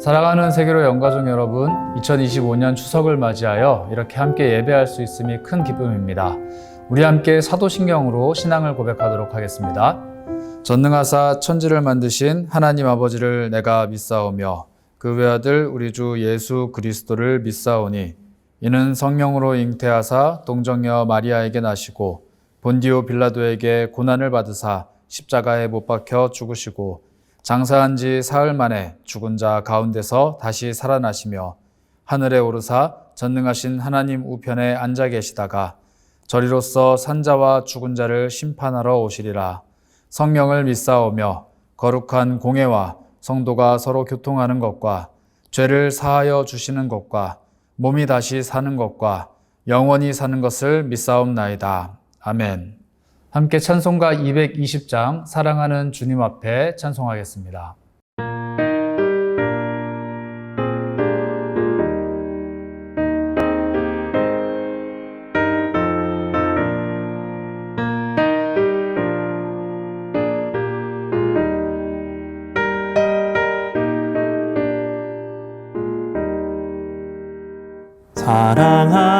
사랑하는 세계로 영가족 여러분, 2025년 추석을 맞이하여 이렇게 함께 예배할 수 있음이 큰 기쁨입니다. 우리 함께 사도신경으로 신앙을 고백하도록 하겠습니다. 전능하사 천지를 만드신 하나님 아버지를 내가 믿사오며 그 외아들 우리 주 예수 그리스도를 믿사오니 이는 성령으로 잉태하사 동정녀 마리아에게 나시고 본디오 빌라도에게 고난을 받으사 십자가에 못 박혀 죽으시고 장사한 지 사흘 만에 죽은 자 가운데서 다시 살아나시며 하늘에 오르사 전능하신 하나님 우편에 앉아 계시다가 저리로서 산자와 죽은 자를 심판하러 오시리라. 성령을 믿사오며 거룩한 공회와 성도가 서로 교통하는 것과 죄를 사하여 주시는 것과 몸이 다시 사는 것과 영원히 사는 것을 믿사옵나이다. 아멘. 함께 찬송가 220장 사랑하는 주님 앞에 찬송하겠습니다.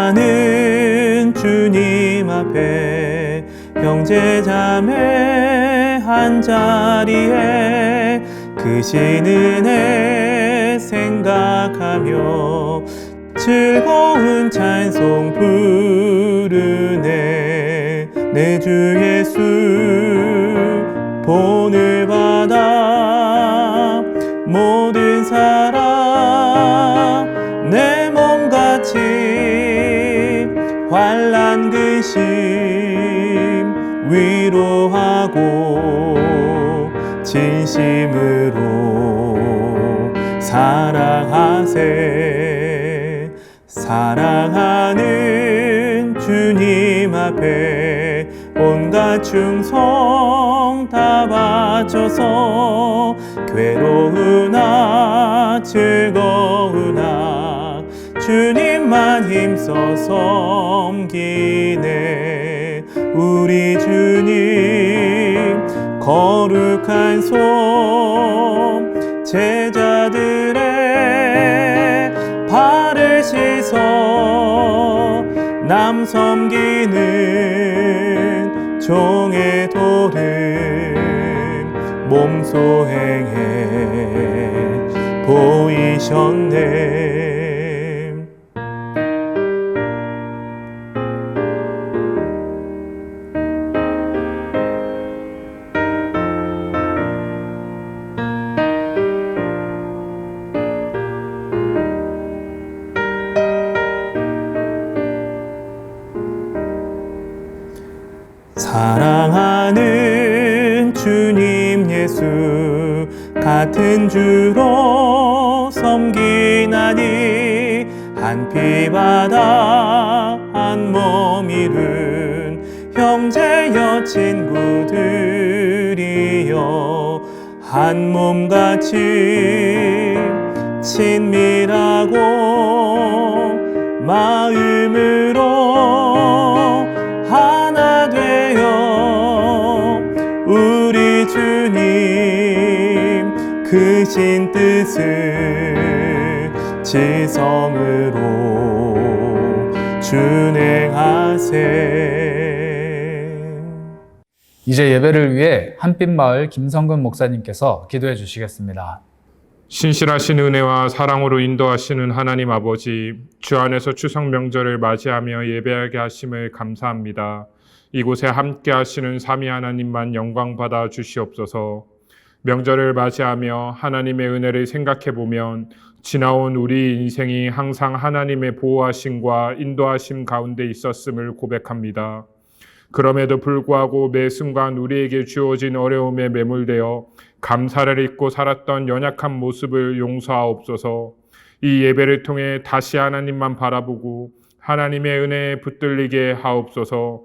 사랑하는 주님 앞에 형제자매 한자리에 크신 은혜 생각하며 즐거운 찬송 부르네. 내 주 예수 본을 받아 모든 사랑 내 몸같이 환난 근심 위로하고 진심으로 사랑하세. 사랑하는 주님 앞에 온갖 충성 다 바쳐서 괴로우나 즐거우나 주님만 힘써 섬기네. 우리 주님 거룩한 손 제자들의 발을 씻어 남 섬기는 종의 도름 몸소 행해 보이셨네. 사랑하는 주님 예수 같은 주로 섬기나니 한 피 받아 한 몸 이룬 형제여 친구들이여 한 몸같이 친밀하고 마음으로 하나 되어 우리 주님 크신 뜻을 지성으로 준행하세. 이제 예배를 위해 한빛마을 김성근 목사님께서 기도해 주시겠습니다. 신실하신 은혜와 사랑으로 인도하시는 하나님 아버지, 주 안에서 추석 명절을 맞이하며 예배하게 하심을 감사합니다. 이곳에 함께 하시는 삼위 하나님만 영광 받아 주시옵소서. 명절을 맞이하며 하나님의 은혜를 생각해 보면 지나온 우리 인생이 항상 하나님의 보호하심과 인도하심 가운데 있었음을 고백합니다. 그럼에도 불구하고 매 순간 우리에게 주어진 어려움에 매몰되어 감사를 잊고 살았던 연약한 모습을 용서하옵소서. 이 예배를 통해 다시 하나님만 바라보고 하나님의 은혜에 붙들리게 하옵소서.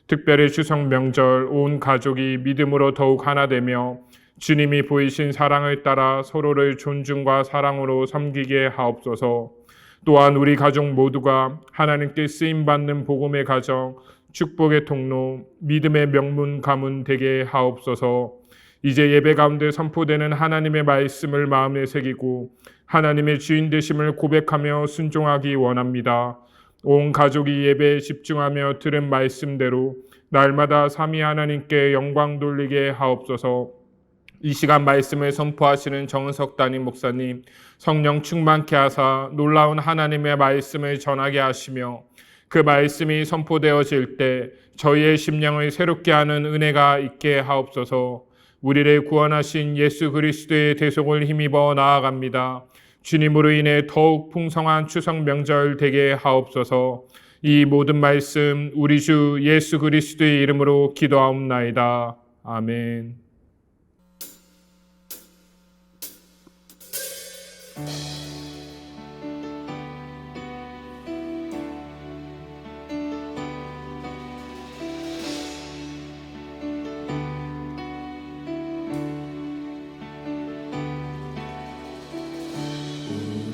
특별히 추석 명절 온 가족이 믿음으로 더욱 하나 되며 주님이 보이신 사랑을 따라 서로를 존중과 사랑으로 섬기게 하옵소서. 또한 우리 가족 모두가 하나님께 쓰임받는 복음의 가정, 축복의 통로, 믿음의 명문 가문 되게 하옵소서. 이제 예배 가운데 선포되는 하나님의 말씀을 마음에 새기고 하나님의 주인 되심을 고백하며 순종하기 원합니다. 온 가족이 예배에 집중하며 들은 말씀대로 날마다 삼위 하나님께 영광 돌리게 하옵소서. 이 시간 말씀을 선포하시는 정은석 담임 목사님, 성령 충만케 하사 놀라운 하나님의 말씀을 전하게 하시며 그 말씀이 선포되어질 때 저희의 심령을 새롭게 하는 은혜가 있게 하옵소서. 우리를 구원하신 예수 그리스도의 대속을 힘입어 나아갑니다. 주님으로 인해 더욱 풍성한 추석 명절 되게 하옵소서. 이 모든 말씀 우리 주 예수 그리스도의 이름으로 기도하옵나이다. 아멘.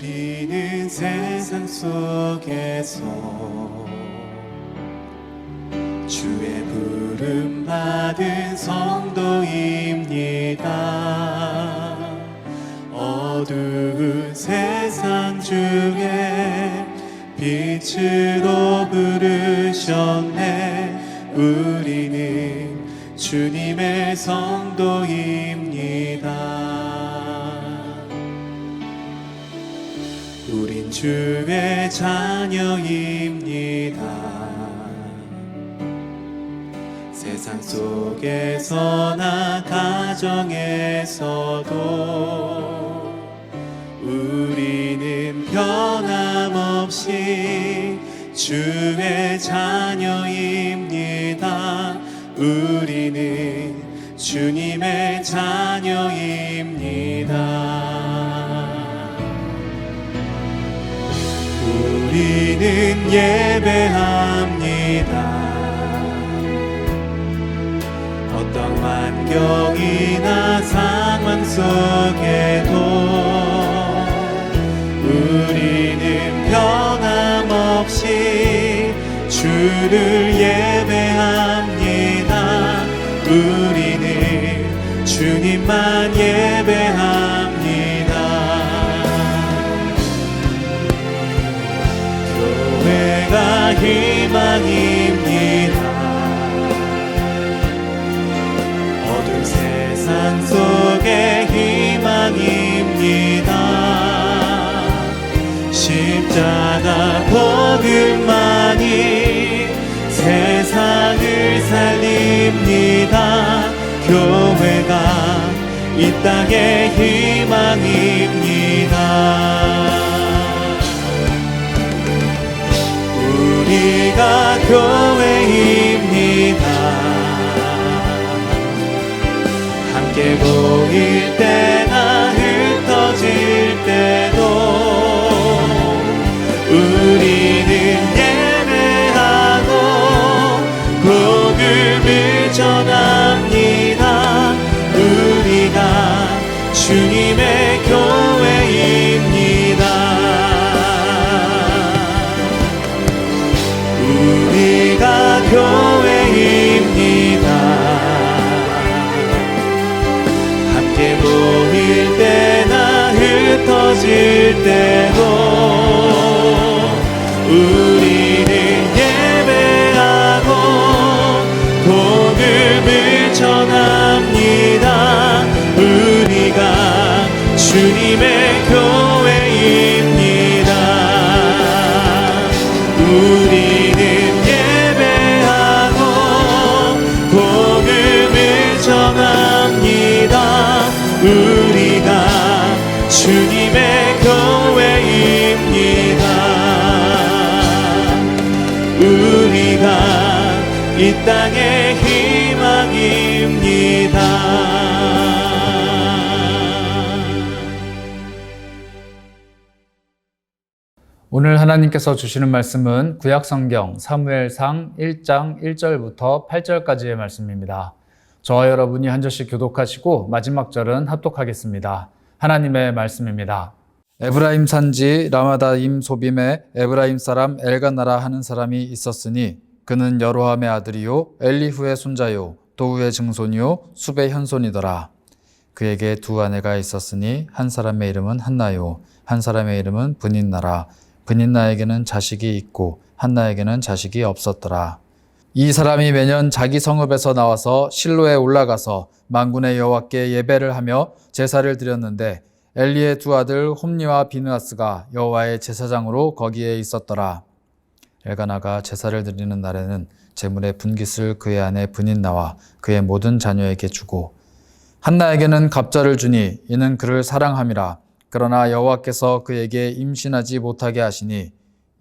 우리는 세상 속에서 주의 부름 받은 성도입니다. 어두운 세상 중에 빛으로 부르셨네. 우리는 주님의 성도입니다. 우린 주의 자녀입니다. 세상 속에서나 가정에서도 우리는 변함없이 주의 자녀입니다. 우리는 주님의 자녀입니다. 우리는 예배합니다. 어떤 환경이나 상황 속에도 우리는 변함없이 주를 예배합니다. 우리는 주님만 예배합니다. 교회가 희망입니다. 어두운 세상 속에 희망입니다. 십자가 복음만이 세상을 살립니다. 교회가 이 땅의 희망입니다. 우리가 교회입니다. 함께 모일 때나 흩어질 때도 우리는 예배하고 복음을 전합니다. 우리가 주님의 교회입니다. 우리가 교회입니다. 함께 모일 때나 흩어질 때도 우리는 예배하고 복음을 전합니다. 우리가 주님의 교회입니다. 우리는 예배하고 복음을 전합니다. 우리가 주님의 교회입니다. 우리가 이 땅의 희망입니다. 오늘 하나님께서 주시는 말씀은 구약성경 사무엘상 1장 1절부터 8절까지의 말씀입니다. 저와 여러분이 한 절씩 교독하시고 마지막 절은 합독하겠습니다. 하나님의 말씀입니다. 에브라임 산지 라마다임 소빔에 에브라임 사람 엘가나라 하는 사람이 있었으니 그는 여로함의 아들이요 엘리후의 손자요 도우의 증손이요 숲의 현손이더라. 그에게 두 아내가 있었으니 한 사람의 이름은 한나요, 한 사람의 이름은 브닛나라. 브닛나에게는 자식이 있고 한나에게는 자식이 없었더라. 이 사람이 매년 자기 성읍에서 나와서 실로에 올라가서 만군의 여호와께 예배를 하며 제사를 드렸는데 엘리의 두 아들 홈니와 비느하스가 여호와의 제사장으로 거기에 있었더라. 엘가나가 제사를 드리는 날에는 제물의 분깃을 그의 아내 브닛나와 그의 모든 자녀에게 주고 한나에게는 갑절을 주니 이는 그를 사랑함이라. 그러나 여호와께서 그에게 임신하지 못하게 하시니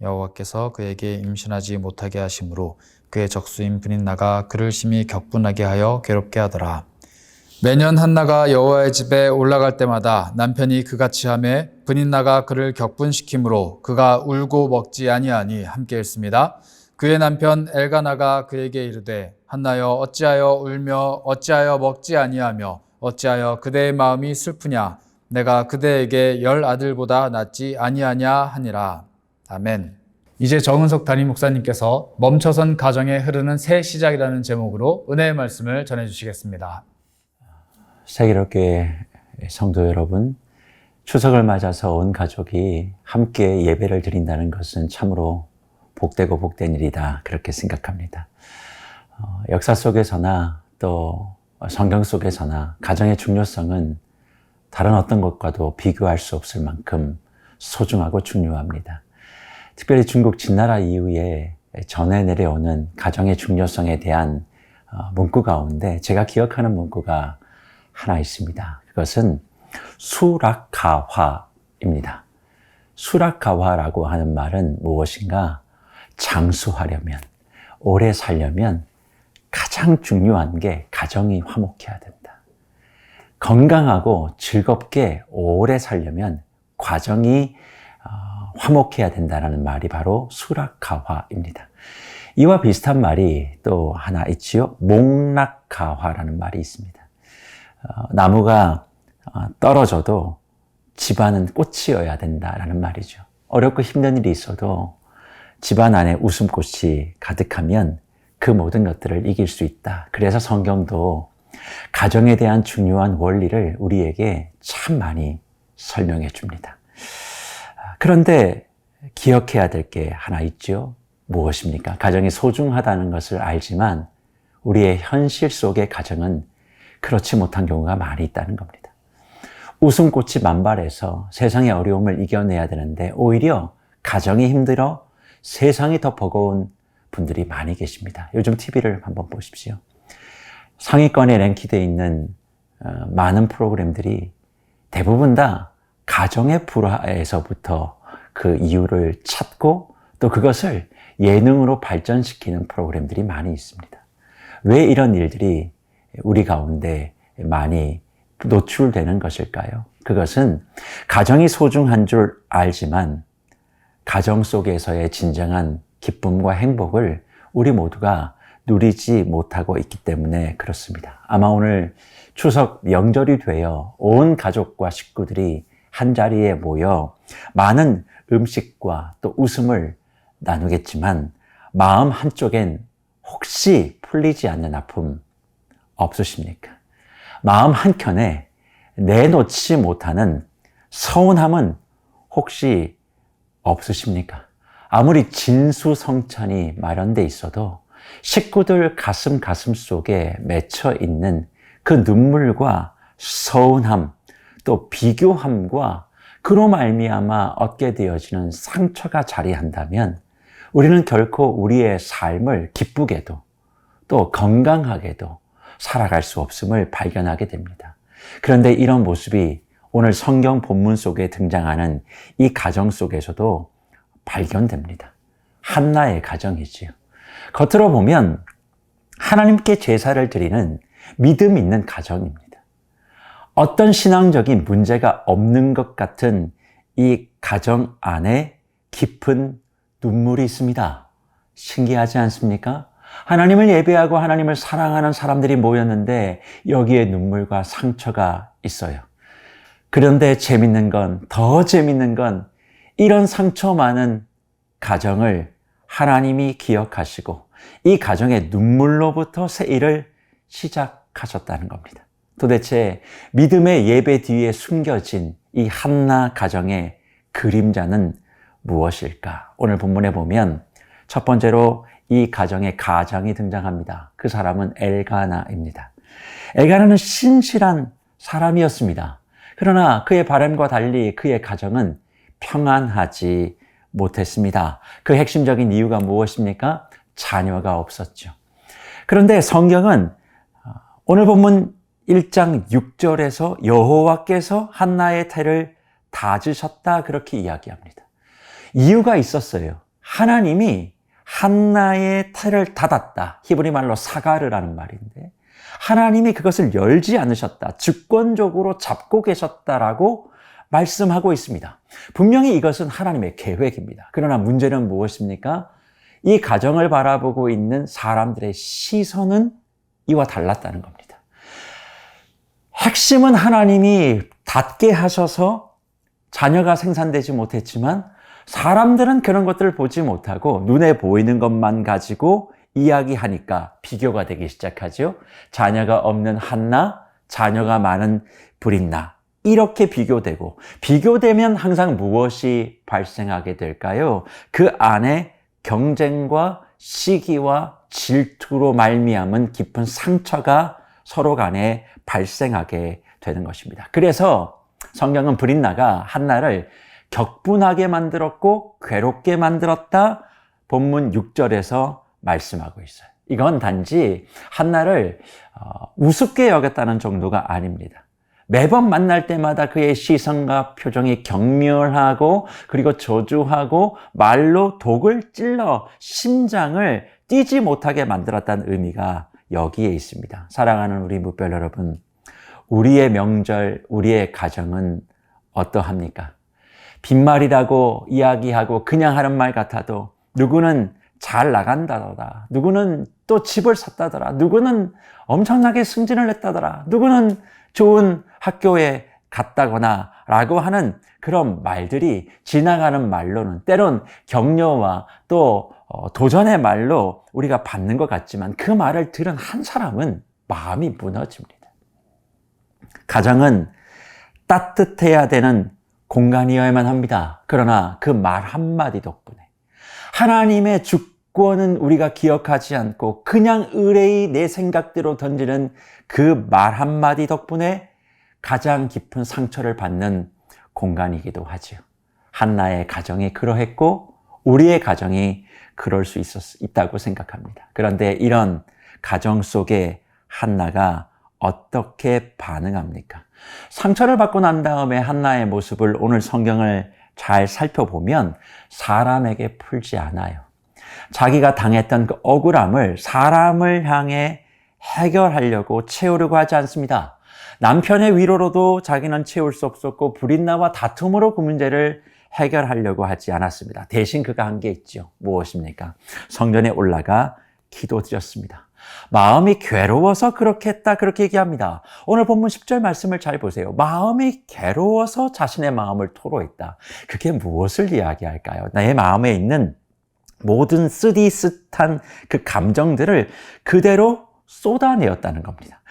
여호와께서 그에게 임신하지 못하게 하심으로 그의 적수인 브닛나가 그를 심히 격분하게 하여 괴롭게 하더라. 매년 한나가 여호와의 집에 올라갈 때마다 남편이 그같이 하매 브닛나가 그를 격분시키므로 그가 울고 먹지 아니하니 함께 읽습니다. 그의 남편 엘가나가 그에게 이르되 한나여 어찌하여 울며 어찌하여 먹지 아니하며 어찌하여 그대의 마음이 슬프냐 내가 그대에게 10 아들보다 낫지 아니하냐 하니라. 아멘. 이제 정은석 담임 목사님께서 멈춰선 가정에 흐르는 새 시작이라는 제목으로 은혜의 말씀을 전해주시겠습니다. 세계롭게 성도 여러분, 추석을 맞아서 온 가족이 함께 예배를 드린다는 것은 참으로 복되고 복된 일이다, 그렇게 생각합니다. 역사 속에서나 또 성경 속에서나 가정의 중요성은 다른 어떤 것과도 비교할 수 없을 만큼 소중하고 중요합니다. 특별히 중국 진나라 이후에 전해 내려오는 가정의 중요성에 대한 문구 가운데 제가 기억하는 문구가 하나 있습니다. 그것은 수락가화입니다. 수락가화라고 하는 말은 무엇인가? 장수하려면, 오래 살려면 가장 중요한 게 가정이 화목해야 된다. 건강하고 즐겁게 오래 살려면 과정이 화목해야 된다는 말이 바로 수락가화입니다. 이와 비슷한 말이 또 하나 있지요. 목락가화라는 말이 있습니다. 나무가 떨어져도 집안은 꽃이어야 된다라는 말이죠. 어렵고 힘든 일이 있어도 집안 안에 웃음꽃이 가득하면 그 모든 것들을 이길 수 있다. 그래서 성경도 가정에 대한 중요한 원리를 우리에게 참 많이 설명해 줍니다. 그런데 기억해야 될 게 하나 있죠. 무엇입니까? 가정이 소중하다는 것을 알지만 우리의 현실 속의 가정은 그렇지 못한 경우가 많이 있다는 겁니다. 웃음꽃이 만발해서 세상의 어려움을 이겨내야 되는데 오히려 가정이 힘들어 세상이 더 버거운 분들이 많이 계십니다. 요즘 TV를 한번 보십시오. 상위권에 랭크되어 있는 많은 프로그램들이 대부분 다 가정의 불화에서부터 그 이유를 찾고 또 그것을 예능으로 발전시키는 프로그램들이 많이 있습니다. 왜 이런 일들이 우리 가운데 많이 노출되는 것일까요? 그것은 가정이 소중한 줄 알지만 가정 속에서의 진정한 기쁨과 행복을 우리 모두가 누리지 못하고 있기 때문에 그렇습니다. 아마 오늘 추석 명절이 되어 온 가족과 식구들이 한자리에 모여 많은 음식과 또 웃음을 나누겠지만 마음 한쪽엔 혹시 풀리지 않는 아픔 없으십니까? 마음 한켠에 내놓지 못하는 서운함은 혹시 없으십니까? 아무리 진수성찬이 마련돼 있어도 식구들 가슴 속에 맺혀 있는 그 눈물과 서운함, 또 비교함과 그로 말미암아 얻게 되어지는 상처가 자리한다면 우리는 결코 우리의 삶을 기쁘게도 또 건강하게도 살아갈 수 없음을 발견하게 됩니다. 그런데 이런 모습이 오늘 성경 본문 속에 등장하는 이 가정 속에서도 발견됩니다. 한나의 가정이지요. 겉으로 보면 하나님께 제사를 드리는 믿음 있는 가정입니다. 어떤 신앙적인 문제가 없는 것 같은 이 가정 안에 깊은 눈물이 있습니다. 신기하지 않습니까? 하나님을 예배하고 하나님을 사랑하는 사람들이 모였는데 여기에 눈물과 상처가 있어요. 그런데 더 재밌는 건 이런 상처 많은 가정을 하나님이 기억하시고 이 가정의 눈물로부터 새 일을 시작하셨다는 겁니다. 도대체 믿음의 예배 뒤에 숨겨진 이 한나 가정의 그림자는 무엇일까? 오늘 본문에 보면 첫 번째로 이 가정의 가장이 등장합니다. 그 사람은 엘가나입니다. 엘가나는 신실한 사람이었습니다. 그러나 그의 바람과 달리 그의 가정은 평안하지 못했습니다. 그 핵심적인 이유가 무엇입니까? 자녀가 없었죠. 그런데 성경은 오늘 본문 1장 6절에서 여호와께서 한나의 태를 닫으셨다 그렇게 이야기합니다. 이유가 있었어요. 하나님이 한나의 태를 닫았다. 히브리 말로 사가르라는 말인데 하나님이 그것을 열지 않으셨다. 주권적으로 잡고 계셨다라고 말씀하고 있습니다. 분명히 이것은 하나님의 계획입니다. 그러나 문제는 무엇입니까? 이 가정을 바라보고 있는 사람들의 시선은 이와 달랐다는 겁니다. 핵심은 하나님이 닫게 하셔서 자녀가 생산되지 못했지만 사람들은 그런 것들을 보지 못하고 눈에 보이는 것만 가지고 이야기하니까 비교가 되기 시작하죠. 자녀가 없는 한나, 자녀가 많은 브린나. 이렇게 비교되면 항상 무엇이 발생하게 될까요? 그 안에 경쟁과 시기와 질투로 말미암은 깊은 상처가 서로 간에 발생하게 되는 것입니다. 그래서 성경은 브린나가 한나를 격분하게 만들었고 괴롭게 만들었다. 본문 6절에서 말씀하고 있어요. 이건 단지 한나를 우습게 여겼다는 정도가 아닙니다. 매번 만날 때마다 그의 시선과 표정이 경멸하고 그리고 저주하고 말로 독을 찔러 심장을 뛰지 못하게 만들었다는 의미가 여기에 있습니다. 사랑하는 우리 무별 여러분, 우리의 명절, 우리의 가정은 어떠합니까? 빈말이라고 이야기하고 그냥 하는 말 같아도 누구는 잘 나간다더라, 누구는 또 집을 샀다더라, 누구는 엄청나게 승진을 했다더라, 누구는 좋은 학교에 갔다거나 라고 하는 그런 말들이 지나가는 말로는 때론 격려와 또 도전의 말로 우리가 받는 것 같지만 그 말을 들은 한 사람은 마음이 무너집니다. 가정은 따뜻해야 되는 공간이어야만 합니다. 그러나 그 말 한마디 덕분에 하나님의 주권은 우리가 기억하지 않고 그냥 의뢰의 내 생각대로 던지는 그 말 한마디 덕분에 가장 깊은 상처를 받는 공간이기도 하지요. 한나의 가정이 그러했고 우리의 가정이 그럴 수 있다고 생각합니다. 그런데 이런 가정 속에 한나가 어떻게 반응합니까? 상처를 받고 난 다음에 한나의 모습을 오늘 성경을 잘 살펴보면 사람에게 풀지 않아요. 자기가 당했던 그 억울함을 사람을 향해 해결하려고 채우려고 하지 않습니다. 남편의 위로로도 자기는 채울 수 없었고 브린나와 다툼으로 그 문제를 해결하려고 하지 않았습니다. 대신 그가 한 게 있죠. 무엇입니까? 성전에 올라가 기도드렸습니다. 마음이 괴로워서 그렇게 했다 그렇게 얘기합니다. 오늘 본문 10절 말씀을 잘 보세요. 마음이 괴로워서 자신의 마음을 토로했다. 그게 무엇을 이야기할까요? 내 마음에 있는 모든 쓰디슷한 그 감정들을 그대로 쏟아내었다는 겁니다.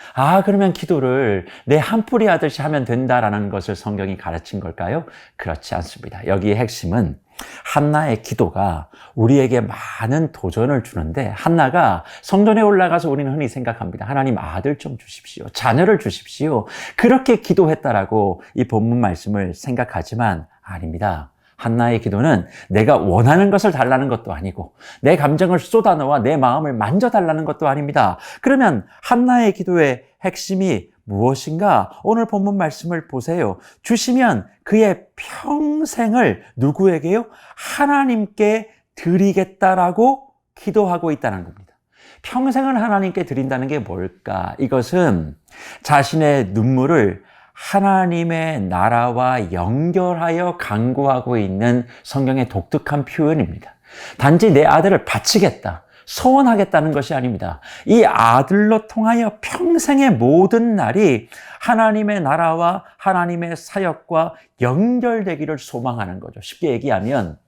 그러면 기도를 내 한풀이 하듯이 하면 된다라는 것을 성경이 가르친 걸까요? 그렇지 않습니다. 여기의 핵심은 한나의 기도가 우리에게 많은 도전을 주는데 한나가 성전에 올라가서 우리는 흔히 생각합니다. 하나님 아들 좀 주십시오. 자녀를 주십시오. 그렇게 기도했다라고 이 본문 말씀을 생각하지만 아닙니다. 한나의 기도는 내가 원하는 것을 달라는 것도 아니고 내 감정을 쏟아넣어 내 마음을 만져달라는 것도 아닙니다. 그러면 한나의 기도의 핵심이 무엇인가? 오늘 본문 말씀을 보세요. 주시면 그의 평생을 누구에게요? 하나님께 드리겠다라고 기도하고 있다는 겁니다. 평생을 하나님께 드린다는 게 뭘까? 이것은 자신의 눈물을 하나님의 나라와 연결하여 강구하고 있는 성경의 독특한 표현입니다. 단지 내 아들을 바치겠다, 소원하겠다는 것이 아닙니다. 이 아들로 통하여 평생의 모든 날이 하나님의 나라와 하나님의 사역과 연결되기를 소망하는 거죠. 쉽게 얘기하면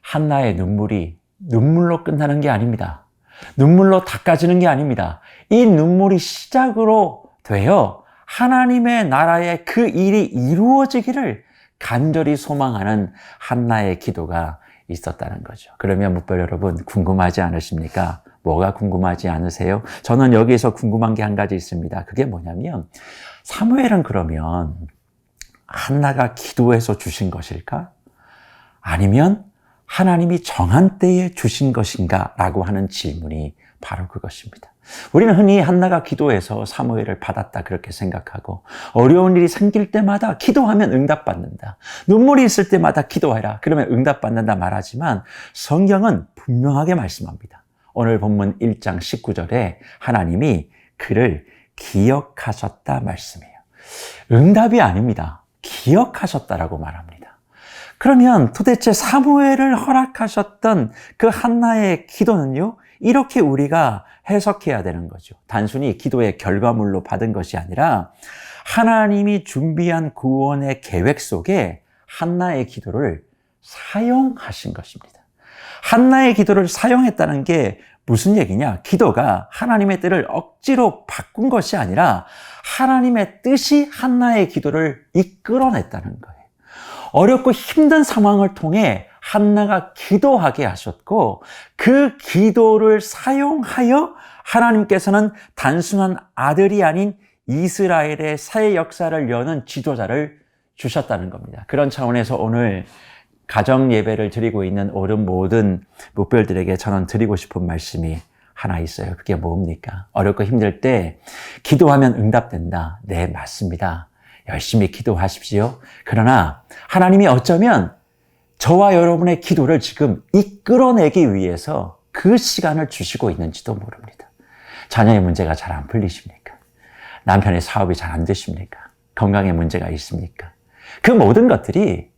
한나의 눈물이 눈물로 끝나는 게 아닙니다. 눈물로 닦아지는 게 아닙니다. 이 눈물이 시작으로 되어 하나님의 나라의 그 일이 이루어지기를 간절히 소망하는 한나의 기도가 있었다는 거죠. 그러면 묵별 여러분, 궁금하지 않으십니까? 뭐가 궁금하지 않으세요? 저는 여기에서 궁금한 게 한 가지 있습니다. 그게 뭐냐면, 사무엘은 그러면 한나가 기도해서 주신 것일까? 아니면 하나님이 정한 때에 주신 것인가? 라고 하는 질문이 바로 그것입니다. 우리는 흔히 한나가 기도해서 사무엘을 받았다 그렇게 생각하고, 어려운 일이 생길 때마다 기도하면 응답받는다, 눈물이 있을 때마다 기도해라 그러면 응답받는다 말하지만, 성경은 분명하게 말씀합니다. 오늘 본문 1장 19절에 하나님이 그를 기억하셨다 말씀해요. 응답이 아닙니다. 기억하셨다라고 말합니다. 그러면 도대체 사무엘을 허락하셨던 그 한나의 기도는요, 이렇게 우리가 해석해야 되는 거죠. 단순히 기도의 결과물로 받은 것이 아니라 하나님이 준비한 구원의 계획 속에 한나의 기도를 사용하신 것입니다. 한나의 기도를 사용했다는 게 무슨 얘기냐? 기도가 하나님의 뜻을 억지로 바꾼 것이 아니라 하나님의 뜻이 한나의 기도를 이끌어냈다는 거예요. 어렵고 힘든 상황을 통해 한나가 기도하게 하셨고, 그 기도를 사용하여 하나님께서는 단순한 아들이 아닌 이스라엘의 새 역사를 여는 지도자를 주셨다는 겁니다. 그런 차원에서 오늘 가정 예배를 드리고 있는 오른 모든 묵별들에게 저는 드리고 싶은 말씀이 하나 있어요. 그게 뭡니까? 어렵고 힘들 때 기도하면 응답된다. 네, 맞습니다. 열심히 기도하십시오. 그러나 하나님이 어쩌면 저와 여러분의 기도를 지금 이끌어내기 위해서 그 시간을 주시고 있는지도 모릅니다. 자녀의 문제가 잘 안 풀리십니까? 남편의 사업이 잘 안 되십니까? 건강에 문제가 있습니까? 그 모든 것들이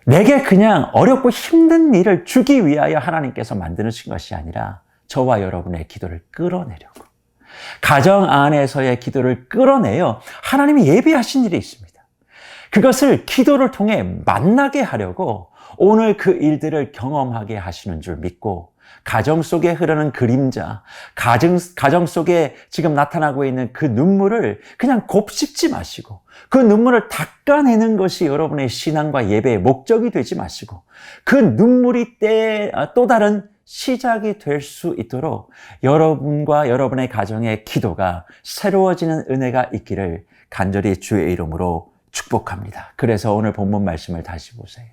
내게 그냥 어렵고 힘든 일을 주기 위하여 하나님께서 만드신 것이 아니라 저와 여러분의 기도를 끌어내려고, 가정 안에서의 기도를 끌어내어 하나님이 예비하신 일이 있습니다. 그것을 기도를 통해 만나게 하려고 오늘 그 일들을 경험하게 하시는 줄 믿고, 가정 속에 흐르는 그림자, 가정 속에 지금 나타나고 있는 그 눈물을 그냥 곱씹지 마시고, 그 눈물을 닦아내는 것이 여러분의 신앙과 예배의 목적이 되지 마시고, 그 눈물이 또 다른 시작이 될 수 있도록 여러분과 여러분의 가정의 기도가 새로워지는 은혜가 있기를 간절히 주의 이름으로 축복합니다. 그래서 오늘 본문 말씀을 다시 보세요.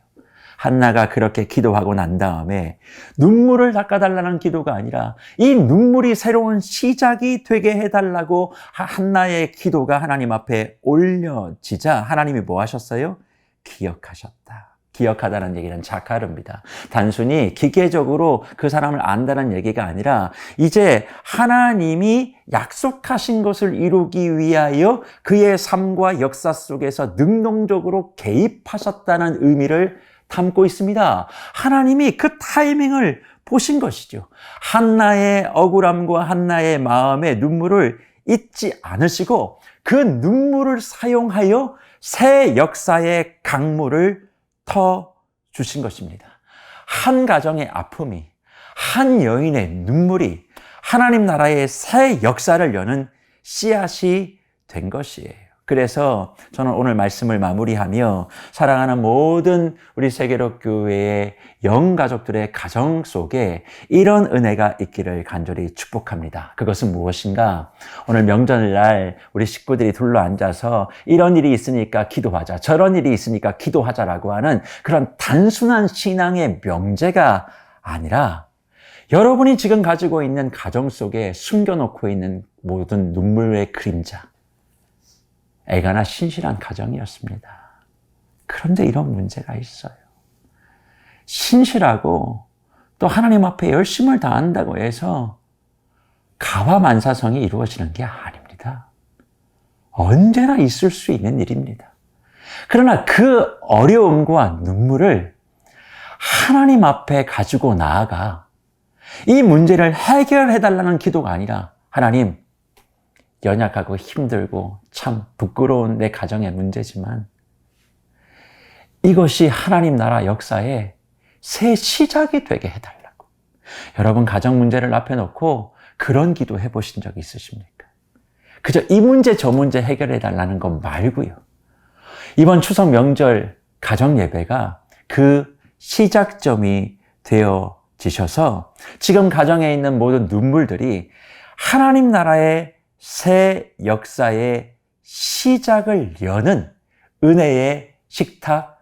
한나가 그렇게 기도하고 난 다음에 눈물을 닦아달라는 기도가 아니라 이 눈물이 새로운 시작이 되게 해달라고 한나의 기도가 하나님 앞에 올려지자 하나님이 뭐 하셨어요? 기억하셨다. 기억하다는 얘기는 자카르입니다. 단순히 기계적으로 그 사람을 안다는 얘기가 아니라 이제 하나님이 약속하신 것을 이루기 위하여 그의 삶과 역사 속에서 능동적으로 개입하셨다는 의미를 담고 있습니다. 하나님이 그 타이밍을 보신 것이죠. 한나의 억울함과 한나의 마음의 눈물을 잊지 않으시고 그 눈물을 사용하여 새 역사의 강물을 터 주신 것입니다. 한 가정의 아픔이, 한 여인의 눈물이 하나님 나라의 새 역사를 여는 씨앗이 된 것이에요. 그래서 저는 오늘 말씀을 마무리하며 사랑하는 모든 우리 세계로 교회의 영가족들의 가정 속에 이런 은혜가 있기를 간절히 축복합니다. 그것은 무엇인가? 오늘 명절날 우리 식구들이 둘러앉아서 이런 일이 있으니까 기도하자, 저런 일이 있으니까 기도하자라고 하는 그런 단순한 신앙의 명제가 아니라 여러분이 지금 가지고 있는 가정 속에 숨겨놓고 있는 모든 눈물의 그림자, 애가나 신실한 가정이었습니다. 그런데 이런 문제가 있어요. 신실하고 또 하나님 앞에 열심을 다한다고 해서 가화만사성이 이루어지는 게 아닙니다. 언제나 있을 수 있는 일입니다. 그러나 그 어려움과 눈물을 하나님 앞에 가지고 나아가 이 문제를 해결해달라는 기도가 아니라 하나님, 연약하고 힘들고 참 부끄러운 내 가정의 문제지만 이것이 하나님 나라 역사의 새 시작이 되게 해달라고. 여러분 가정 문제를 앞에 놓고 그런 기도 해보신 적 있으십니까? 그저 이 문제 저 문제 해결해 달라는 것 말고요. 이번 추석 명절 가정 예배가 그 시작점이 되어지셔서 지금 가정에 있는 모든 눈물들이 하나님 나라의 새 역사의 시작을 여는 은혜의 식탁,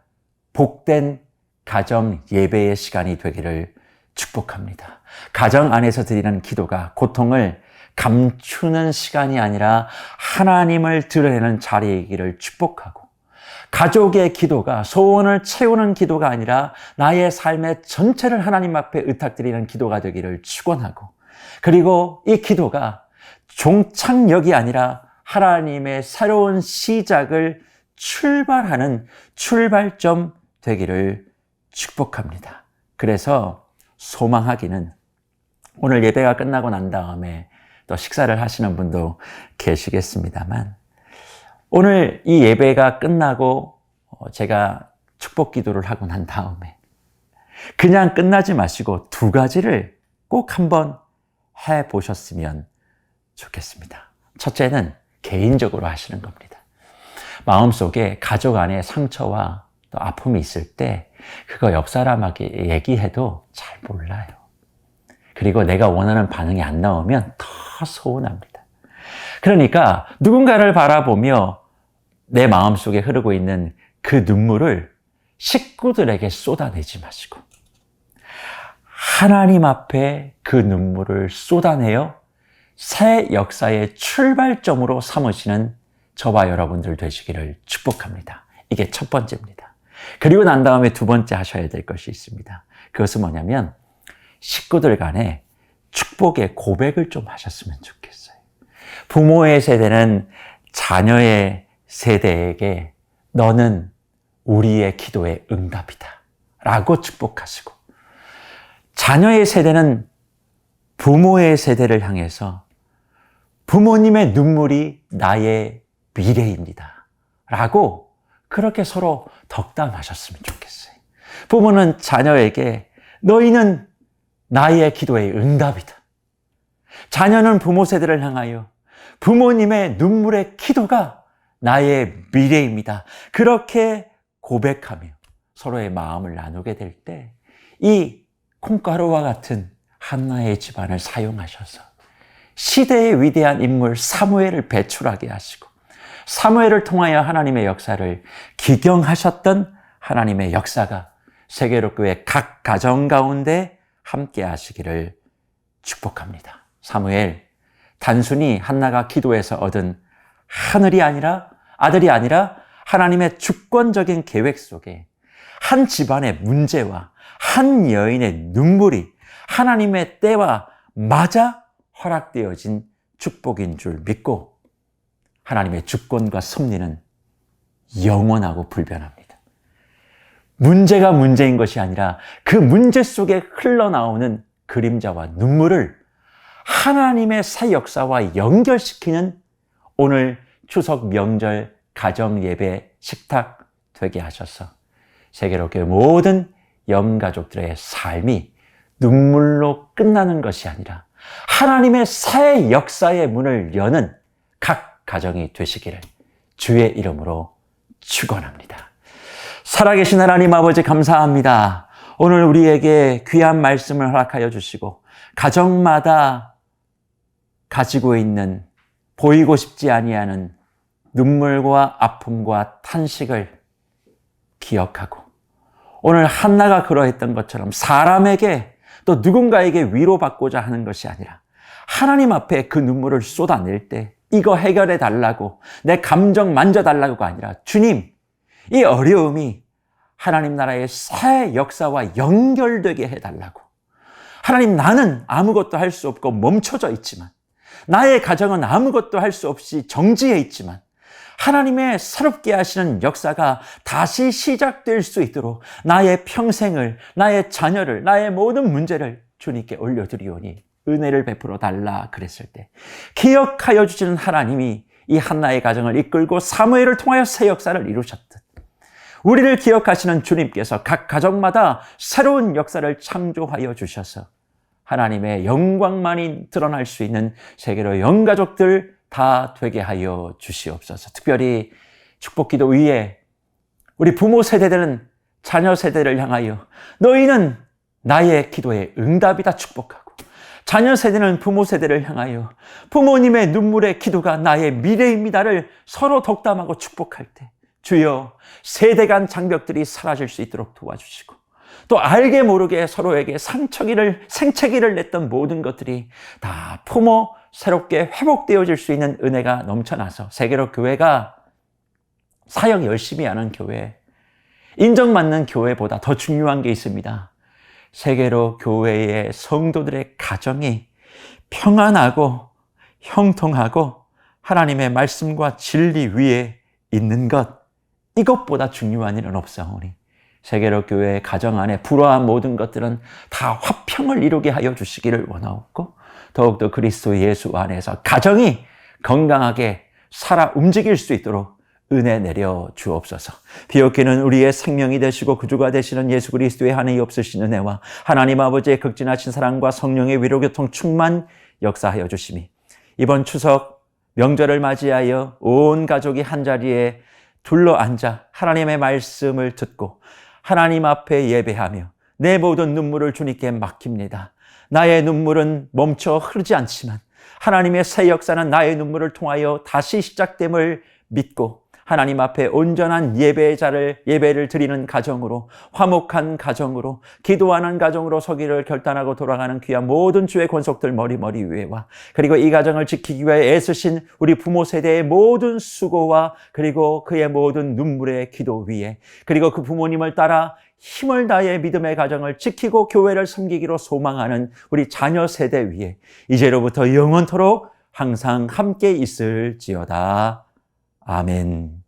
복된 가정 예배의 시간이 되기를 축복합니다. 가정 안에서 드리는 기도가 고통을 감추는 시간이 아니라 하나님을 드러내는 자리이기를 축복하고, 가족의 기도가 소원을 채우는 기도가 아니라 나의 삶의 전체를 하나님 앞에 의탁드리는 기도가 되기를 축원하고, 그리고 이 기도가 종착역이 아니라 하나님의 새로운 시작을 출발하는 출발점 되기를 축복합니다. 그래서 소망하기는 오늘 예배가 끝나고 난 다음에 또 식사를 하시는 분도 계시겠습니다만, 오늘 이 예배가 끝나고 제가 축복 기도를 하고 난 다음에 그냥 끝나지 마시고 두 가지를 꼭 한번 해보셨으면 좋겠습니다. 첫째는 개인적으로 하시는 겁니다. 마음속에 가족 안에 상처와 또 아픔이 있을 때 그거 옆 사람에게 얘기해도 잘 몰라요. 그리고 내가 원하는 반응이 안 나오면 더 서운합니다. 그러니까 누군가를 바라보며 내 마음속에 흐르고 있는 그 눈물을 식구들에게 쏟아내지 마시고 하나님 앞에 그 눈물을 쏟아내어 새 역사의 출발점으로 삼으시는 저와 여러분들 되시기를 축복합니다. 이게 첫 번째입니다. 그리고 난 다음에 두 번째 하셔야 될 것이 있습니다. 그것은 뭐냐면 식구들 간에 축복의 고백을 좀 하셨으면 좋겠어요. 부모의 세대는 자녀의 세대에게 너는 우리의 기도의 응답이다 라고 축복하시고, 자녀의 세대는 부모의 세대를 향해서 부모님의 눈물이 나의 미래입니다 라고 그렇게 서로 덕담하셨으면 좋겠어요. 부모는 자녀에게 너희는 나의 기도의 응답이다. 자녀는 부모 세대를 향하여 부모님의 눈물의 기도가 나의 미래입니다. 그렇게 고백하며 서로의 마음을 나누게 될 때 이 콩가루와 같은 한나의 집안을 사용하셔서 시대의 위대한 인물 사무엘을 배출하게 하시고 사무엘을 통하여 하나님의 역사를 기경하셨던 하나님의 역사가 세계로교회 각 가정 가운데 함께 하시기를 축복합니다. 사무엘, 단순히 한나가 기도해서 얻은 하늘이 아니라 아들이 아니라 하나님의 주권적인 계획 속에 한 집안의 문제와 한 여인의 눈물이 하나님의 때와 맞아 허락되어진 축복인 줄 믿고 하나님의 주권과 섭리는 영원하고 불변합니다. 문제가 문제인 것이 아니라 그 문제 속에 흘러나오는 그림자와 눈물을 하나님의 새 역사와 연결시키는 오늘 추석 명절 가정 예배 식탁 되게 하셔서 세계로교회 모든 영가족들의 삶이 눈물로 끝나는 것이 아니라 하나님의 새 역사의 문을 여는 각 가정이 되시기를 주의 이름으로 축원합니다. 살아계신 하나님 아버지 감사합니다. 오늘 우리에게 귀한 말씀을 허락하여 주시고 가정마다 가지고 있는 보이고 싶지 아니하는 눈물과 아픔과 탄식을 기억하고 오늘 한나가 그러했던 것처럼 사람에게 또 누군가에게 위로받고자 하는 것이 아니라 하나님 앞에 그 눈물을 쏟아낼 때 이거 해결해 달라고 내 감정 만져달라고가 아니라 주님 이 어려움이 하나님 나라의 새 역사와 연결되게 해달라고 하나님 나는 아무것도 할 수 없고 멈춰져 있지만 나의 가정은 아무것도 할 수 없이 정지해 있지만 하나님의 새롭게 하시는 역사가 다시 시작될 수 있도록 나의 평생을, 나의 자녀를, 나의 모든 문제를 주님께 올려드리오니 은혜를 베풀어 달라 그랬을 때 기억하여 주시는 하나님이 이 한나의 가정을 이끌고 사무엘을 통하여 새 역사를 이루셨듯 우리를 기억하시는 주님께서 각 가정마다 새로운 역사를 창조하여 주셔서 하나님의 영광만이 드러날 수 있는 세계로 영가족들 다 되게 하여 주시옵소서. 특별히 축복기도 위에 우리 부모 세대들은 자녀 세대를 향하여 너희는 나의 기도의 응답이다 축복하고, 자녀 세대는 부모 세대를 향하여 부모님의 눈물의 기도가 나의 미래입니다를 서로 덕담하고 축복할 때 주여 세대 간 장벽들이 사라질 수 있도록 도와주시고, 또 알게 모르게 서로에게 생채기를 냈던 모든 것들이 다 품어 새롭게 회복되어질 수 있는 은혜가 넘쳐나서 세계로 교회가 사역 열심히 하는 교회, 인정받는 교회보다 더 중요한 게 있습니다. 세계로 교회의 성도들의 가정이 평안하고 형통하고 하나님의 말씀과 진리 위에 있는 것, 이것보다 중요한 일은 없사오니 세계로 교회의 가정 안에 불화한 모든 것들은 다 화평을 이루게 하여 주시기를 원하옵고, 더욱더 그리스도 예수 안에서 가정이 건강하게 살아 움직일 수 있도록 은혜 내려 주옵소서. 비옥기는 우리의 생명이 되시고 구주가 되시는 예수 그리스도의 한이 없으신 은혜와 하나님 아버지의 극진하신 사랑과 성령의 위로교통 충만 역사하여 주시니 이번 추석 명절을 맞이하여 온 가족이 한자리에 둘러앉아 하나님의 말씀을 듣고 하나님 앞에 예배하며 내 모든 눈물을 주님께 맡깁니다. 나의 눈물은 멈춰 흐르지 않지만 하나님의 새 역사는 나의 눈물을 통하여 다시 시작됨을 믿고 하나님 앞에 온전한 예배를 드리는 가정으로, 화목한 가정으로, 기도하는 가정으로 서기를 결단하고 돌아가는 귀한 모든 주의 권속들 머리 위에와, 그리고 이 가정을 지키기 위해 애쓰신 우리 부모 세대의 모든 수고와 그리고 그의 모든 눈물의 기도 위에, 그리고 그 부모님을 따라 힘을 다해 믿음의 가정을 지키고 교회를 섬기기로 소망하는 우리 자녀 세대 위에 이제로부터 영원토록 항상 함께 있을지어다. 아멘.